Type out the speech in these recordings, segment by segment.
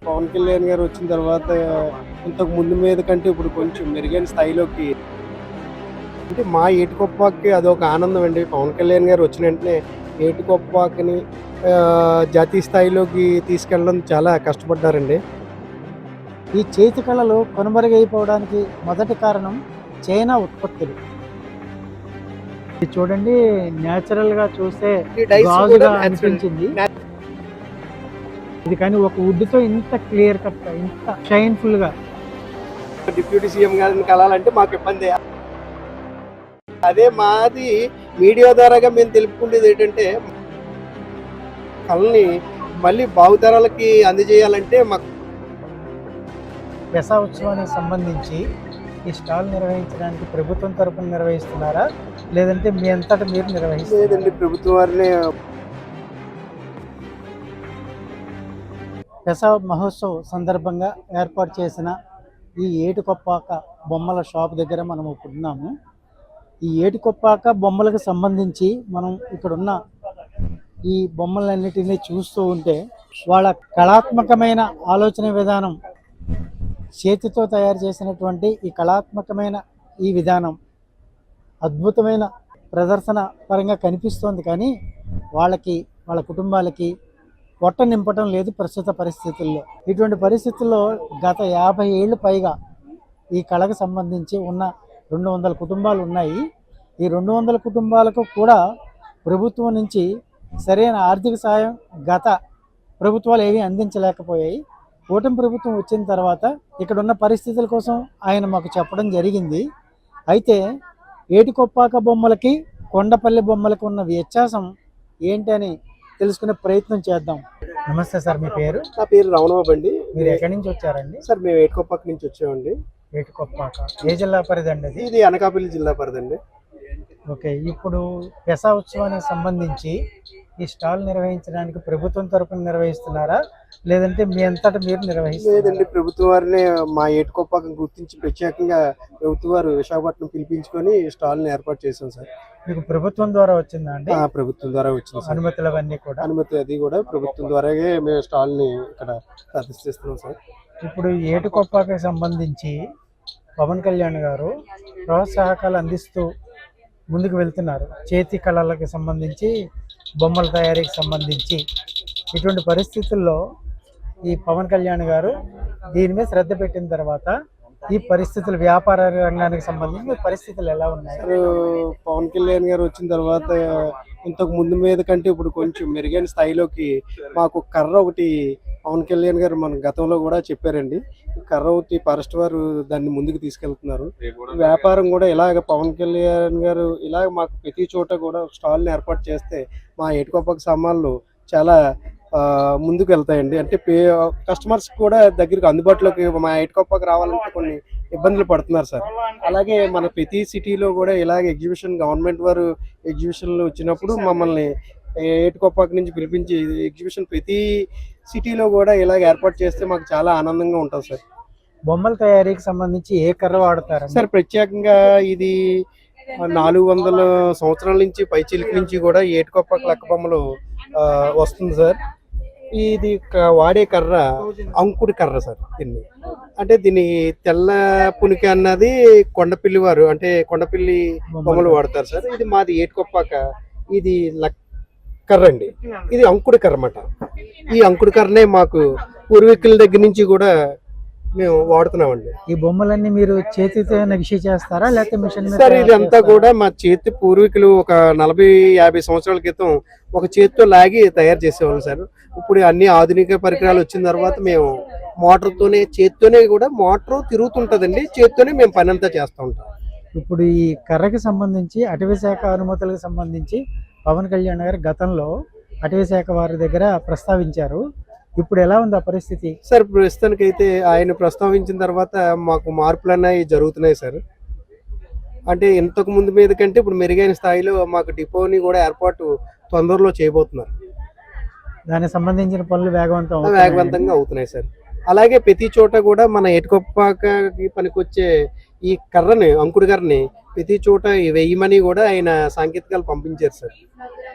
పవన్ కళ్యాణ్ గారు వచ్చిన తర్వాత ఇంతకు ముందు మీద కంటే ఇప్పుడు కొంచెం మెరుగైన స్థాయిలోకి అంటే మా ఏటికొప్పాకి అదొక ఆనందం అండి. పవన్ కళ్యాణ్ గారు వచ్చిన వెంటనే ఏటికొప్పాకని జాతీయ స్థాయిలోకి తీసుకెళ్ళడం చాలా కష్టపడ్డారండి. ఈ చేతి కళలు కనుమరుగైపోవడానికి మొదటి కారణం చైనా ఉత్పత్తులు. ఇది చూడండి, న్యాచురల్గా చూస్తే ఈ డైస్ కూడా గాజుగా natural. అనిపించింది. ఇది కానీ ఒక వుడ్తో ఇంత క్లియర్ కట్, ఇంత షైన్ఫుల్ గా డిప్యూటీ సీఎం గారిని కలాలంటే మాకు ఇబ్బంది. అదే మాది మీడియా ద్వారాగా మేము తెలుపుకునేది ఏంటంటే కళని మళ్ళీ భావితరాలకి అందజేయాలంటే మాకు దసరా ఉత్సవానికి సంబంధించి ఈ స్టాల్ నిర్వహించడానికి ప్రభుత్వం తరపున నిర్వహిస్తున్నారా, లేదంటే మీ అంతటా మీరు నిర్వహిస్తారా? లేదండి, ప్రభుత్వం వారిని దసరా మహోత్సవ్ సందర్భంగా ఏర్పాటు చేసిన ఈ ఏటికొప్పాక బొమ్మల షాప్ దగ్గర మనం ఇప్పుడున్నాము. ఈ ఏటికొప్పాక బొమ్మలకు సంబంధించి మనం ఇక్కడున్న ఈ బొమ్మలన్నిటినీ చూస్తూ ఉంటే వాళ్ళ కళాత్మకమైన ఆలోచన విధానం, చేతితో తయారు చేసినటువంటి ఈ కళాత్మకమైన ఈ విధానం అద్భుతమైన ప్రదర్శన పరంగా కనిపిస్తోంది. కానీ వాళ్ళ కుటుంబాలకి పొట్ట నింపటం లేదు ప్రస్తుత పరిస్థితుల్లో. ఇటువంటి పరిస్థితుల్లో గత 50 ఏళ్ళు పైగా ఈ కళకు సంబంధించి ఉన్న 200 కుటుంబాలు ఉన్నాయి. ఈ 200 కుటుంబాలకు కూడా ప్రభుత్వం నుంచి సరైన ఆర్థిక సాయం గత ప్రభుత్వాలు ఏమీ అందించలేకపోయాయి. కూటమి ప్రభుత్వం వచ్చిన తర్వాత ఇక్కడ ఉన్న పరిస్థితుల కోసం ఆయన మాకు చెప్పడం జరిగింది. అయితే ఏటికొప్పాక బొమ్మలకి కొండపల్లి బొమ్మలకు ఉన్న వ్యత్యాసం ఏంటని తెలుసుకునే ప్రయత్నం చేద్దాం. నమస్తే సార్, మీ పేరు? నా పేరు రమణబాబు అండి. మీరు ఎక్కడి నుంచి వచ్చారండి? సార్ మేము ఏటికొప్పాక నుంచి వచ్చామండి. ఏటికొప్పాక ఏ జిల్లా పరిధి అండి అది? ఇది అనకాపల్లి జిల్లా పరిధండి. ఓకే, ఇప్పుడు దసరా ఉత్సవానికి సంబంధించి ఈ స్టాల్ నిర్వహించడానికి ప్రభుత్వం తరపున నిర్వహిస్తున్నారా, లేదంటే మీ అంతటా మీరు నిర్వహిస్తారా? లేదండి, ప్రభుత్వం వారిని మా ఏటికొప్పాకం గుర్తించి ప్రత్యేకంగా ప్రభుత్వం వారు విశాఖపట్నం పిలిపించుకొని స్టాల్ని ఏర్పాటు చేశాం సార్. మీకు ప్రభుత్వం ద్వారా వచ్చిందా అండి? ప్రభుత్వం ద్వారా వచ్చింది సార్. అనుమతులు అవన్నీ కూడా? అనుమతి అది కూడా ప్రభుత్వం ద్వారాగే మేము స్టాల్ని ఇక్కడ ప్రదర్శిస్తున్నాం సార్. ఇప్పుడు ఏటికొప్పాకి సంబంధించి పవన్ కళ్యాణ్ గారు ప్రోత్సాహకాలు అందిస్తూ ముందుకు వెళ్తున్నారు. చేతి కళలకు సంబంధించి, బొమ్మల తయారీకి సంబంధించి. ఇటువంటి పరిస్థితుల్లో ఈ పవన్ కళ్యాణ్ గారు దీని మీద శ్రద్ధ పెట్టిన తర్వాత ఈ పరిస్థితులు, వ్యాపార రంగానికి సంబంధించి పరిస్థితులు ఎలా ఉన్నాయి? పవన్ కళ్యాణ్ గారు వచ్చిన తర్వాత ఇంతకు ముందు మీద కంటే ఇప్పుడు కొంచెం మెరుగైన స్థాయిలోకి మాకు కర్ర ఒకటి పవన్ కళ్యాణ్ గారు మన గతంలో కూడా చెప్పారండి. కర్ర ఒకటి ఫారెస్ట్ వారు దాన్ని ముందుకు తీసుకెళ్తున్నారు. వ్యాపారం కూడా ఇలాగ పవన్ కళ్యాణ్ గారు ఇలాగ మాకు ప్రతి చోట కూడా స్టాల్ని ఏర్పాటు చేస్తే మా ఏటికొప్పాక సామాన్లు చాలా ముందుకు వెళ్తాయండి. అంటే కస్టమర్స్ కూడా దగ్గరికి అందుబాటులోకి మా ఏటికొప్పాక రావాలంటే కొన్ని ఇబ్బందులు పడుతున్నారు సార్. అలాగే మన ప్రతి సిటీలో కూడా ఇలాగ ఎగ్జిబిషన్, గవర్నమెంట్ వారు ఎగ్జిబిషన్లు వచ్చినప్పుడు మమ్మల్ని ఏటికొప్పాక నుంచి పిలిపించి ఎగ్జిబిషన్ ప్రతి సిటీలో కూడా ఇలాగ ఏర్పాటు చేస్తే మాకు చాలా ఆనందంగా ఉంటుంది సార్. బొమ్మల తయారీకి సంబంధించి ఏ కర్ర వాడతారు సార్? ప్రత్యేకంగా ఇది 400 సంవత్సరాల నుంచి పైచిలుక నుంచి కూడా ఏటికొప్పాక లక్క బొమ్మలు వస్తుంది సార్. ఇది వాడే కర్ర అంకుడి కర్ర సార్. అంటే దీన్ని తెల్ల పునికి అన్నది కొండపిల్లి వారు, అంటే కొండపిల్లి బొమ్మలు వాడతారు సార్. ఇది మాది ఏటికొప్పాక, ఇది కర్ర అండి. ఇది అంకుడి కర్ర అన్నమాట. ఈ అంకుడి కర్రనే మాకు పూర్వీకుల దగ్గర నుంచి కూడా మేము వాడుతున్నామండి. ఈ బొమ్మలన్నీ మీరు చేతితో నగిషి చేస్తారా, లేకపోతే మిషన్ మీద? సార్ ఇదంతా కూడా మా చేతి పూర్వీకులు ఒక 40-50 సంవత్సరాల క్రితం ఒక చేతితో లాగి తయారు చేసేవాళ్ళం సార్. ఇప్పుడు అన్ని ఆధునిక పరికరాలు వచ్చిన తర్వాత మేము మోటార్తోనే, చేతితోనే కూడా మోటార్ తిరుగుతుంటుందండి, చేతితోనే మేము పని అంతా చేస్తూ ఉంటాం. ఇప్పుడు ఈ కర్రకి సంబంధించి అటవీ శాఖ అనుమతులకు సంబంధించి పవన్ కళ్యాణ్ గారు గతంలో అటవీ శాఖ వారి దగ్గర ప్రస్తావించారు. ఇప్పుడు ఎలా ఉంది ఆ పరిస్థితి? సార్ ప్రస్తుతానికైతే ఆయన ప్రస్తావించిన తర్వాత మాకు మార్పులు అనేవి జరుగుతున్నాయి సార్. అంటే ఇంతకు ముందు మీద కంటే ఇప్పుడు మెరుగైన స్థాయిలో మాకు డిపోని కూడా ఏర్పాటు తొందరలో చేయబోతున్నారు. దానికి సంబంధించిన పనులు వేగవంతంగా అవుతున్నాయి సార్. అలాగే ప్రతి చోట కూడా మన ఏటికొప్పాకకి పనికొచ్చే ఈ కర్రని అంకుడు గారిని ప్రతి చోట వేయమని కూడా ఆయన సాంకేతికాలు పంపించారు సార్.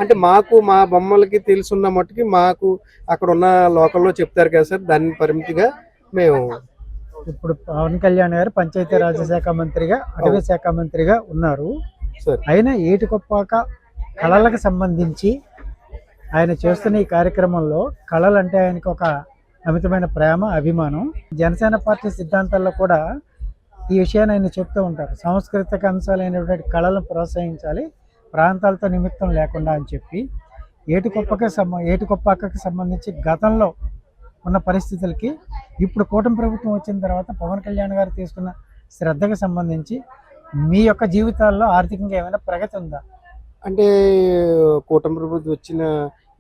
అంటే మాకు మా బొమ్మలకి తెలుసున్న మట్టుకి మాకు అక్కడ ఉన్న లోకల్లో చెప్తారు కదా సార్, దాని పరిమితిగా మేము ఇప్పుడు పవన్ కళ్యాణ్ గారు పంచాయతీరాజ్ శాఖ మంత్రిగా, అటవీ శాఖ మంత్రిగా ఉన్నారు. సార్ ఆయన ఏటికొప్పాక కళలకు సంబంధించి ఆయన చేస్తున్న ఈ కార్యక్రమంలో కళలు అంటే ఆయనకు ఒక అమితమైన ప్రేమ, అభిమానం. జనసేన పార్టీ సిద్ధాంతాల్లో కూడా ఈ విషయాన్ని ఆయన చెప్తూ ఉంటారు. సాంస్కృతిక అంశాలైనటువంటి కళలను ప్రోత్సహించాలి, ప్రాంతాలతో నిమిత్తం లేకుండా అని చెప్పి. ఏటికొప్పాకకి సంబంధించి గతంలో ఉన్న పరిస్థితులకి ఇప్పుడు కూటమి ప్రభుత్వం వచ్చిన తర్వాత పవన్ కళ్యాణ్ గారు తీసుకున్న శ్రద్ధకు సంబంధించి మీ యొక్క జీవితాల్లో ఆర్థికంగా ఏమైనా ప్రగతి ఉందా? అంటే కూటమి ప్రభుత్వం వచ్చిన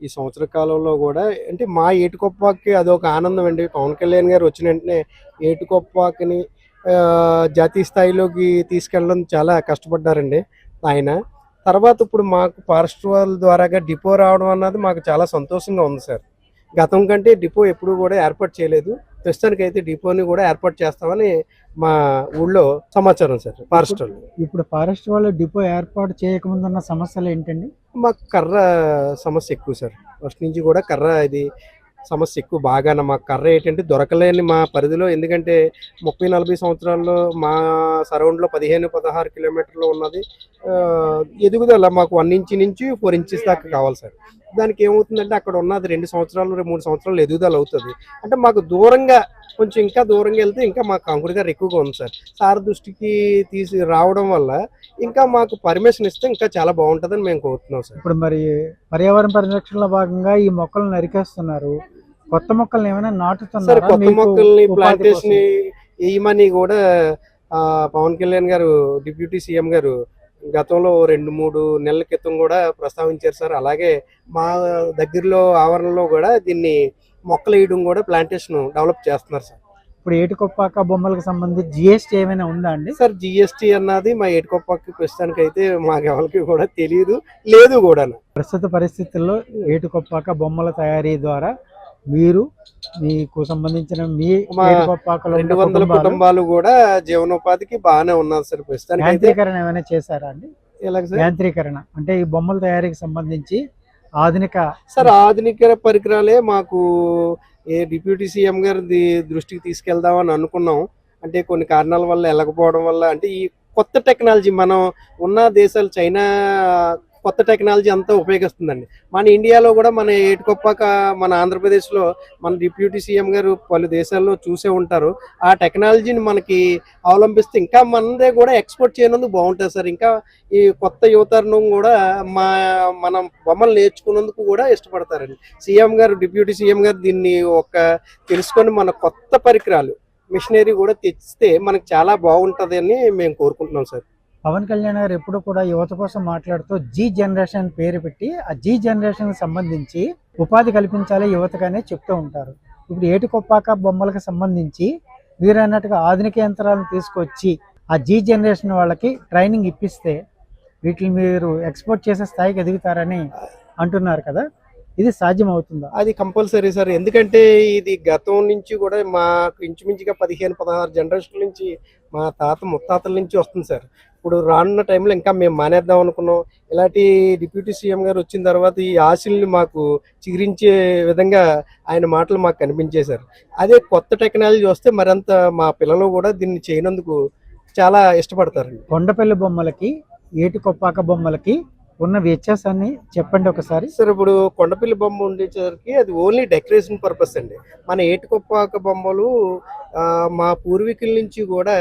ఈ సంవత్సర కాలంలో కూడా అంటే మా ఏటికొప్పాకి అదొక ఆనందం అండి. పవన్ కళ్యాణ్ గారు వచ్చిన వెంటనే ఏటికొప్పాకిని జాతీయ స్థాయిలోకి తీసుకెళ్ళడం చాలా కష్టపడ్డారండి ఆయన. తర్వాత ఇప్పుడు మాకు ఫారెస్ట్ వాళ్ళ ద్వారాగా డిపో రావడం అన్నది మాకు చాలా సంతోషంగా ఉంది సార్. గతం కంటే డిపో ఎప్పుడు కూడా ఏర్పాటు చేయలేదు. ప్రస్తుతానికి అయితే డిపోని కూడా ఏర్పాటు చేస్తామని మా ఊళ్ళో సమాచారం సార్. ఫారెస్ట్ వాళ్ళు ఇప్పుడు ఫారెస్ట్ వాళ్ళు డిపో ఏర్పాటు చేయకముందు ఉన్న సమస్యలు ఏంటండి? మాకు కర్ర సమస్య ఎక్కువ సార్. ఫస్ట్ నుంచి కూడా కర్ర ఇది సమస్య ఎక్కువ బాగా. మాకు కర్ర ఏంటంటే దొరకలేని మా పరిధిలో, ఎందుకంటే 30-40 సంవత్సరాల్లో మా సరౌండ్లో 15-16 కిలోమీటర్లు ఉన్నది. ఎదుగుదల మాకు 1 ఇంచ్ నుంచి 4 ఇంచెస్ దాకా కావాలి సార్. దానికి ఏమవుతుందంటే అక్కడ ఉన్నది 2 సంవత్సరాలు 3 సంవత్సరాలు ఎదుగుదల అవుతుంది. అంటే మాకు దూరంగా కొంచెం ఇంకా దూరంగా వెళ్తే ఇంకా మాకు అంకుడు గారు ఎక్కువగా ఉంది సార్. సార్ దృష్టికి తీసి రావడం వల్ల ఇంకా మాకు పర్మిషన్ ఇస్తే ఇంకా చాలా బాగుంటుందని మేము కోరుతున్నాం సార్. ఇప్పుడు మరి పర్యావరణ పరిరక్షణలో భాగంగా ఈ మొక్కలు నరికేస్తున్నారు, కొత్త మొక్కల్ని ఏమైనా సార్ నాటుతున్నారా? కొత్త మీకు మొక్కల్ని ఉపాధి ప్లాంటేషన్ కోసం? వేయమని కూడా పవన్ కళ్యాణ్ గారు డిప్యూటీ సీఎం గారు గతంలో 2-3 నెలల క్రితం కూడా ప్రస్తావించారు సార్. అలాగే మా దగ్గరలో ఆవరణలో కూడా దీన్ని మొక్కలు వేయడం కూడా ప్లాంటేషన్ డెవలప్ చేస్తున్నారు సార్. ఇప్పుడు ఏటికొప్పాక బొమ్మలకు సంబంధించి జిఎస్టీ ఏమైనా ఉందా అండి? సార్ జిఎస్టీ అన్నది మా ఏటికొప్పకి ప్రస్తుతానికి అయితే మాకు ఎవరికి కూడా తెలియదు, లేదు కూడా. ప్రస్తుత పరిస్థితుల్లో ఏటికొప్పాక బొమ్మల తయారీ ద్వారా మీరు, మీకు సంబంధించిన మీ మా ఏటికొప్పాకలో ఉన్న 200 కుటుంబాలు కుటుంబాలు కూడా జీవనోపాధికి బాగానే ఉన్నారు సార్ ప్రస్తుతానికి అయితే. యాంత్రీకరణ ఏమైనా చేశారా అండి? ఎలాగ సార్? యాంత్రీకరణ అంటే ఈ బొమ్మల తయారీకి సంబంధించి ఆధునిక సార్ ఆధునిక పరికరాలే మాకు డిప్యూటీ సీఎం గారి దృష్టికి తీసుకెళ్దామని అనుకున్నాం. అంటే కొన్ని కారణాల వల్ల వెళ్ళకపోవడం వల్ల, అంటే ఈ కొత్త టెక్నాలజీ మనం ఉన్న దేశాలు చైనా కొత్త టెక్నాలజీ అంతా ఉపయోగిస్తుందండి. మన ఇండియాలో కూడా మన ఏటికొప్పాక మన ఆంధ్రప్రదేశ్లో మన డిప్యూటీ సీఎం గారు పలు దేశాల్లో చూసే ఉంటారు. ఆ టెక్నాలజీని మనకి అవలంబిస్తే ఇంకా మనదే కూడా ఎక్స్పోర్ట్ చేయనందుకు బాగుంటుంది సార్. ఇంకా ఈ కొత్త యువతరం కూడా మనం బొమ్మలు నేర్చుకున్నందుకు కూడా ఇష్టపడతారండి. సీఎం గారు, డిప్యూటీ సీఎం గారు దీన్ని తెలుసుకొని మన కొత్త పరికరాలు మిషనరీ కూడా తెచ్చితే మనకు చాలా బాగుంటుంది అని మేము కోరుకుంటున్నాం సార్. పవన్ కళ్యాణ్ గారు ఎప్పుడు కూడా యువత కోసం మాట్లాడుతూ జీ జనరేషన్ పేరు పెట్టి ఆ జీ జనరేషన్ సంబంధించి ఉపాధి కల్పించాలి యువతగానే చెప్తూ ఉంటారు. ఇప్పుడు ఏటికొప్పాక బొమ్మలకు సంబంధించి మీరు అన్నట్టుగా ఆధునిక యంత్రాలను తీసుకొచ్చి ఆ జీ జనరేషన్ వాళ్ళకి ట్రైనింగ్ ఇప్పిస్తే వీటిని మీరు ఎక్స్పోర్ట్ చేసే స్థాయికి ఎదుగుతారని అంటున్నారు కదా, ఇది సాధ్యం అవుతుందా? అది కంపల్సరీ సార్. ఎందుకంటే ఇది గతం నుంచి కూడా మాకు ఇంచుమించుగా 15-16 జనరేషన్ల నుంచి మా తాత ముత్తాతల నుంచి వస్తుంది సార్. ఇప్పుడు రానున్న టైంలో ఇంకా మేము మానేద్దాం అనుకున్నాం. ఇలాంటి డిప్యూటీ సీఎం గారు వచ్చిన తర్వాత ఈ ఆశల్ని మాకు చిగురించే విధంగా ఆయన మాటలు మాకు కనిపించేశారు. అదే కొత్త టెక్నాలజీ వస్తే మరింత మా పిల్లలు కూడా దీన్ని చేయనందుకు చాలా ఇష్టపడతారండి. కొండపల్లి బొమ్మలకి ఏటికొప్పాక బొమ్మలకి ఉన్న వ్యత్యాసాన్ని చెప్పండి ఒకసారి. సార్ ఇప్పుడు కొండపల్లి బొమ్మ ఉండేసరికి అది ఓన్లీ డెకరేషన్ పర్పస్ అండి. మన ఏటికొప్పాక బొమ్మలు మా పూర్వీకుల నుంచి కూడా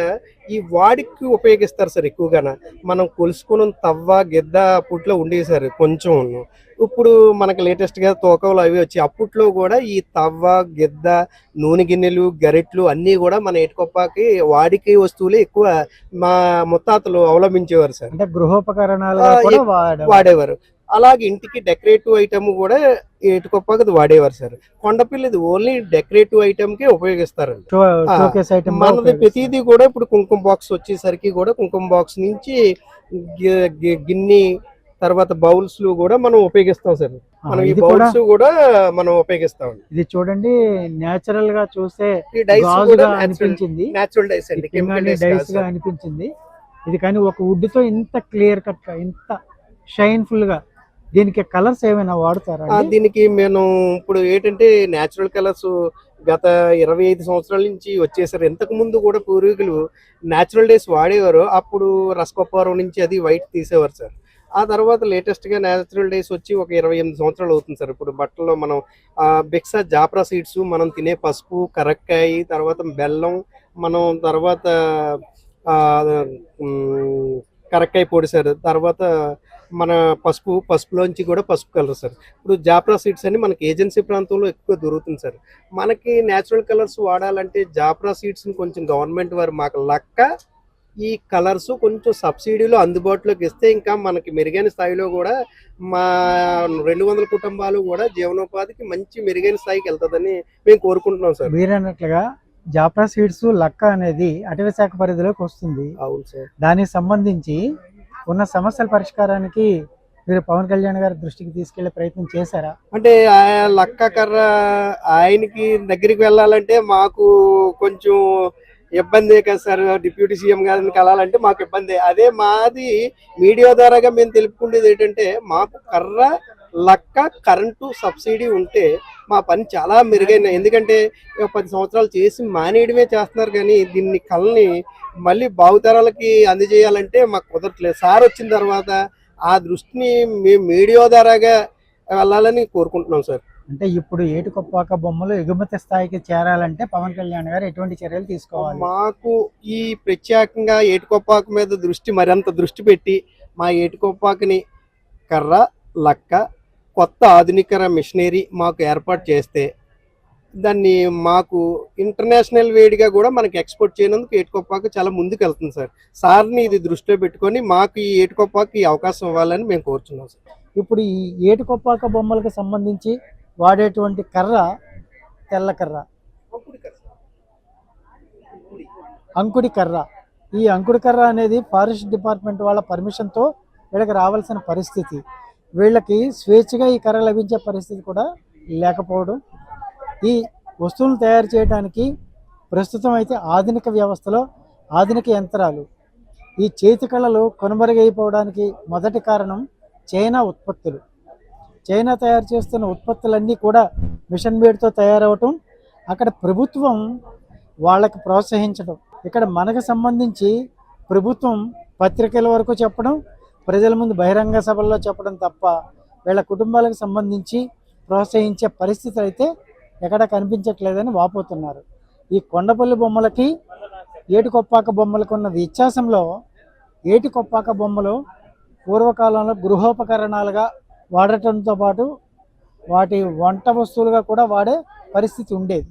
ఈ వాడికి ఉపయోగిస్తారు సార్ ఎక్కువగా. మనం కొలుసుకున్న తవ్వ గిద్ద అప్పట్లో ఉండేవి సార్ కొంచెం. ఇప్పుడు మనకి లేటెస్ట్గా తోకలు అవి వచ్చి, అప్పట్లో కూడా ఈ తవ్వ గిద్ద నూనె గిన్నెలు గరిట్లు అన్నీ కూడా మన ఏటికొప్పాకి వాడికి వస్తువులే ఎక్కువ మా ముత్తాతలు అవలంబించేవారు సార్. అంటే గృహోపకరణాలు కూడా వాడేవారు. అలాగే ఇంటికి డెకరేటివ్ ఐటమ్ కూడా ఏటికొప్పాక వాడేవారు సార్. కొండపిల్లది ఓన్లీ డెకరేటివ్ ఐటమ్ కి ఉపయోగిస్తారండి. మనది ప్రతిదీ కూడా ఇప్పుడు కుంకుమ బాక్స్ వచ్చేసరికి కూడా కుంకుమ బాక్స్ నుంచి గిన్నె తర్వాత బౌల్స్ కూడా మనం ఉపయోగిస్తాం సార్. మనం ఈ ఇది కూడా బౌల్స్ కూడా మనం ఉపయోగిస్తాం. ఇది చూడండి, నేచురల్ గా చూస్తే ఈ డైస్ కూడా గాజుగా అనిపించింది, న్యాచురల్ డైస్ అండి, కెమికల్ డైస్ కాదు డైస్ గా సార్. అనిపించింది. ఇది కానీ ఒక వుడ్ తో ఇంత క్లియర్ కట్ గా ఇంత షైన్ఫుల్ గా దీనికి కలర్స్ ఏమైనా వాడతారా అండి? దీనికి మేము ఇప్పుడు ఏంటంటే న్యాచురల్ కలర్స్ గత 25 సంవత్సరాల నుంచి వచ్చేసారు. ఇంతకు ముందు కూడా పూర్వీకులు న్యాచురల్ డేస్ వాడేవారు. అప్పుడు రసకొప్పారం నుంచి అది వైట్ తీసేవారు సార్. ఆ తర్వాత లేటెస్ట్ గా న్యాచురల్ డేస్ వచ్చి ఒక 28 సంవత్సరాలు అవుతుంది సార్. ఇప్పుడు బట్టల్లో మనం బిక్సా జాప్రా సీడ్స్, మనం తినే పసుపు, కరక్కాయ, తర్వాత బెల్లం, మనం తర్వాత ఆ, కరక్కాయ పొడి సార్, తర్వాత మన పసుపులోంచి కూడా పసుపు కలర్ సార్. ఇప్పుడు జాప్రా సీడ్స్ అని మనకి ఏజెన్సీ ప్రాంతంలో ఎక్కువ దొరుకుతుంది సార్. మనకి న్యాచురల్ కలర్స్ వాడాలంటే జాప్రా సీడ్స్ కొంచెం గవర్నమెంట్ వారు మాకు లక్క ఈ కలర్స్ కొంచెం సబ్సిడీలో అందుబాటులోకి ఇస్తే ఇంకా మనకి మెరుగైన స్థాయిలో కూడా మా 200 కుటుంబాలు కూడా జీవనోపాధికి మంచి మెరుగైన స్థాయికి వెళ్తుందని మేము కోరుకుంటున్నాం సార్. మీరన్నట్లుగా జాప్రా సీడ్స్ లక్క అనేది అటవీ శాఖ పరిధిలోకి వస్తుంది. అవును సార్. దానికి సంబంధించి ఉన్న సమస్యల పరిష్కారానికి మీరు పవన్ కళ్యాణ్ గారి దృష్టికి తీసుకెళ్లే ప్రయత్నం చేశారా? అంటే ఆ లక్క కర్ర ఆయనకి దగ్గరికి వెళ్ళాలంటే మాకు కొంచెం ఇబ్బందే కదా సార్. డిప్యూటీ సీఎం గారిని కలాలంటే మాకు ఇబ్బంది. అదే మాది మీడియా ద్వారాగా మేము తెలుపుకునేది ఏంటంటే మాకు కర్ర లక్క కరెంటు సబ్సిడీ ఉంటే మా పని చాలా మెరుగైన. ఎందుకంటే 10 సంవత్సరాలు చేసి మానేయడమే చేస్తున్నారు, కానీ దీన్ని కళని మళ్ళీ భావితరాలకి అందజేయాలంటే మాకు కుదరట్లేదు. సార్ వచ్చిన తర్వాత ఆ దృష్టిని మేము మీడియా ద్వారాగా వెళ్ళాలని కోరుకుంటున్నాం సార్. అంటే ఇప్పుడు ఏటికొప్పాక బొమ్మలు ఎగుమతి స్థాయికి చేరాలంటే పవన్ కళ్యాణ్ గారు ఎటువంటి చర్యలు తీసుకోవాలి? మాకు ఈ ప్రత్యేకంగా ఏటికొప్పాక మీద మరింత దృష్టి పెట్టి మా ఏటికొప్పాకని కర్ర లక్క కొత్త ఆధునికర మిషనరీ మాకు ఏర్పాటు చేస్తే దాన్ని మాకు ఇంటర్నేషనల్ వేడిగా కూడా మనకి ఎక్స్పోర్ట్ చేయనందుకు ఏటికొప్పాక చాలా ముందుకు వెళ్తుంది సార్. సార్ని ఇది దృష్టిలో పెట్టుకొని మాకు ఈ ఏటికొప్పాక ఈ అవకాశం ఇవ్వాలని మేము కోరుచున్నాం సార్. ఇప్పుడు ఈ ఏటికొప్పాక బొమ్మలకు సంబంధించి వాడేటువంటి కర్ర తెల్ల కర్ర, అంకుడి కర్ర. ఈ అంకుడి కర్ర అనేది ఫారెస్ట్ డిపార్ట్మెంట్ వాళ్ళ పర్మిషన్తో వీళ్ళకి రావాల్సిన పరిస్థితి, వీళ్ళకి స్వేచ్ఛగా ఈ కర్ర లభించే పరిస్థితి కూడా లేకపోవడం. ఈ వస్తువులను తయారు చేయడానికి ప్రస్తుతం అయితే ఆధునిక వ్యవస్థలో ఆధునిక యంత్రాలు, ఈ చేతి కళలు కనుమరుగైపోవడానికి మొదటి కారణం చైనా ఉత్పత్తులు. చైనా తయారు చేస్తున్న ఉత్పత్తులన్నీ కూడా మిషన్ మేడ్తో తయారవటం, అక్కడ ప్రభుత్వం వాళ్ళకి ప్రోత్సహించడం. ఇక్కడ మనకు సంబంధించి ప్రభుత్వం పత్రికల వరకు చెప్పడం, ప్రజల ముందు బహిరంగ సభల్లో చెప్పడం తప్ప వీళ్ళ కుటుంబాలకు సంబంధించి ప్రోత్సహించే పరిస్థితి అయితే ఎక్కడ కనిపించట్లేదని వాపోతున్నారు. ఈ కొండపల్లి బొమ్మలకి ఏటికొప్పాక బొమ్మలకు ఉన్న వ్యత్యాసంలో ఏటికొప్పాక బొమ్మలు పూర్వకాలంలో గృహోపకరణాలుగా వాడటంతో పాటు వాటి వంట వస్తువులుగా కూడా వాడే పరిస్థితి ఉండేది.